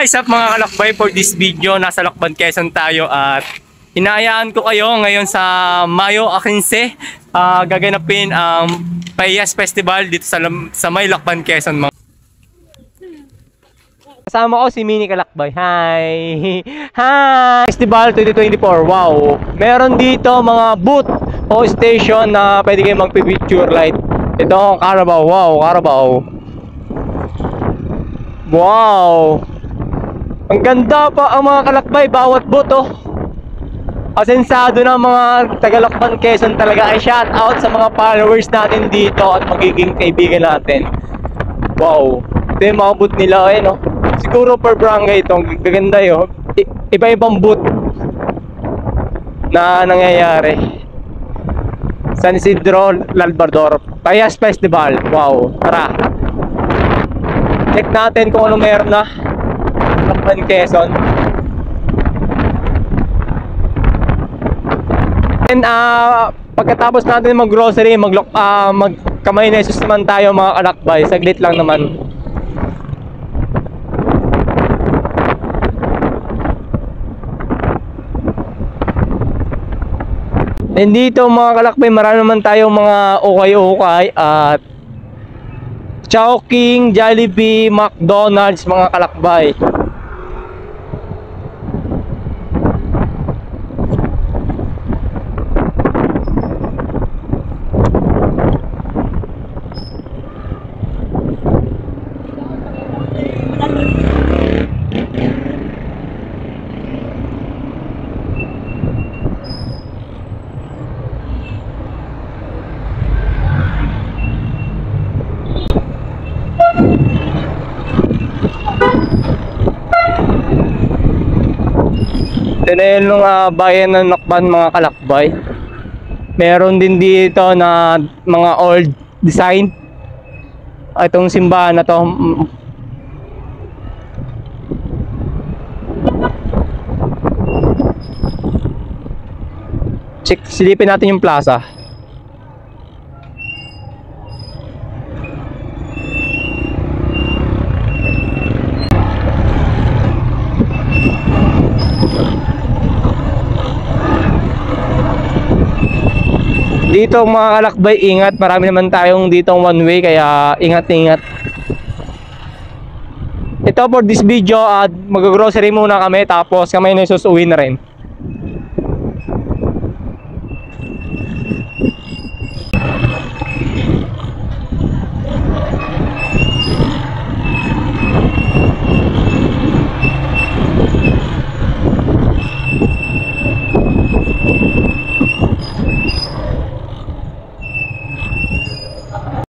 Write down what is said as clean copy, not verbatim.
What's up mga kalakbay, for this video, nasa Lokban, Quezon tayo at inaayaan ko kayo ngayon sa Mayo 15. Gaganapin ang Payas Festival dito sa May Lokban, Quezon. Kasama ko si Mini Kalakbay. Hi! Hi! Festival 2024. Wow! Meron dito mga booth o station na pwede kayo magpipicture light. Ito ang Carabao. Wow! Carabao. Wow! Ang ganda pa ang mga kalakbay, bawat boto. Asensado ng mga taga-Lokban, Quezon talaga. Ay shout out sa mga followers natin dito at magiging kaibigan natin. Wow, ito yung mga boot nila eh, no? Siguro per barangay ito, gaganda yun. Iba-ibang boot na nangyayari. San Isidro, Labrador, Payas Festival. Wow, tara. Check natin kung ano meron na Lokban, Quezon. And pagkatapos natin mag-grocery, magkamay na Jesus naman tayo mga kalakbay. Saglit lang naman. And dito mga kalakbay, marami naman tayong mga ukay-ukay at Chowking, Jollibee, McDonald's mga kalakbay. Ito na yun nung bayan ng Lokban mga kalakbay. Meron din dito na mga old design. Itong simbahan na to. Silipin natin yung plaza. Dito mga kalakbay, ingat. Marami naman tayong ditong one way, kaya ingat-ingat. Ito for this video, mag-grocery muna kami, tapos kami na susuwi na rin.